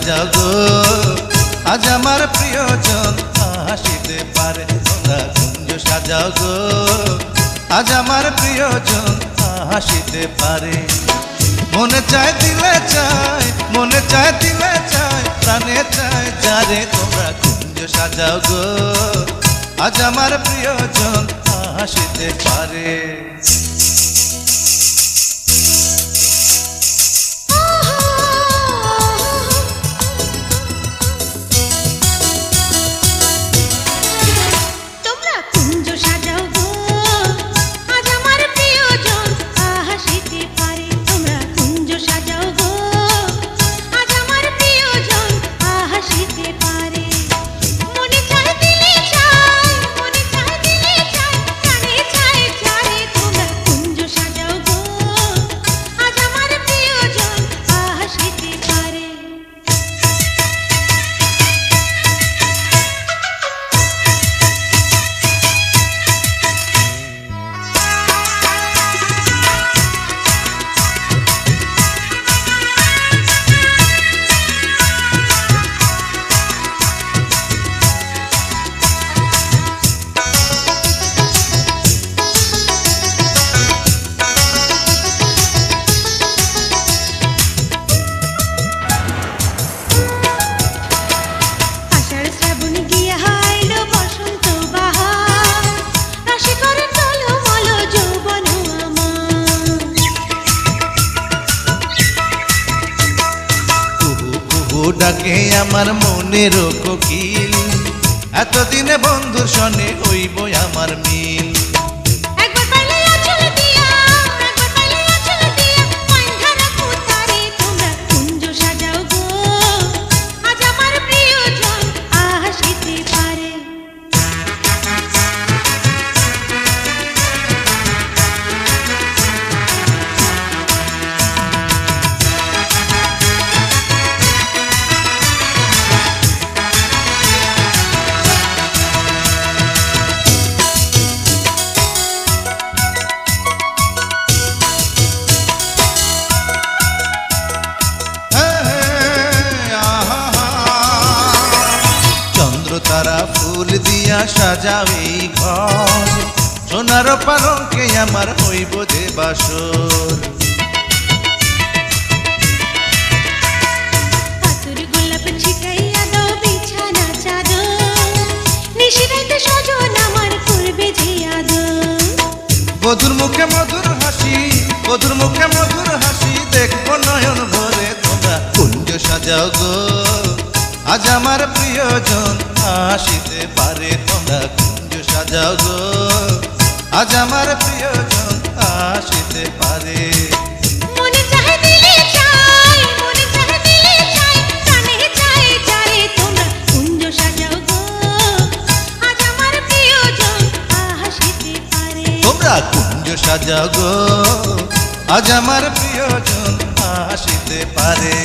সাজাও গো আজ আমার প্রিয়জন হাসিতে পারে তোমরা কুঞ্জ সাজাও গো আজ আমার প্রিয়জন হাসিতে পারে মনে চায় দিলে চায় মনে চায় দিলে চায় প্রাণে চায় যারে তোমরা কুঞ্জ সাজাও গো আজ আমার প্রিয়জন হাসিতে পারে ডাকে আমার মনের কোকিল এতদিনে বন্ধুর সনে হইব আমার মিল তারা ফুল দিয়া সাজাবে ঘর সোনার পালঙ্কে আমার হইব যে বাসর পাথর গোলাপ ছিটাইয়া দাও বিছানা চাদর নিশিরাতে সজন আমার করবে যে আদর বধুর মুখে মধুর হাসি বধুর মুখে মধুর হাসি দেখবো নয়ন ভরে তোমরা কুঞ্জ সাজাও গো আজ আমার প্রিয়জন হাসিতে পারে তোমরা কুঞ্জ সাজাও গো আজ আমার প্রিয়জন হাসিতে পারে মনে চায় দিলে চাই মনে চায় দিলে চাই প্রাণে চায় যারে তোমরা কুঞ্জ সাজাও গো আজ আমার প্রিয়জন হাসিতে পারে তোমরা কুঞ্জ সাজাও গো আজ আমার প্রিয়জন হাসিতে পারে।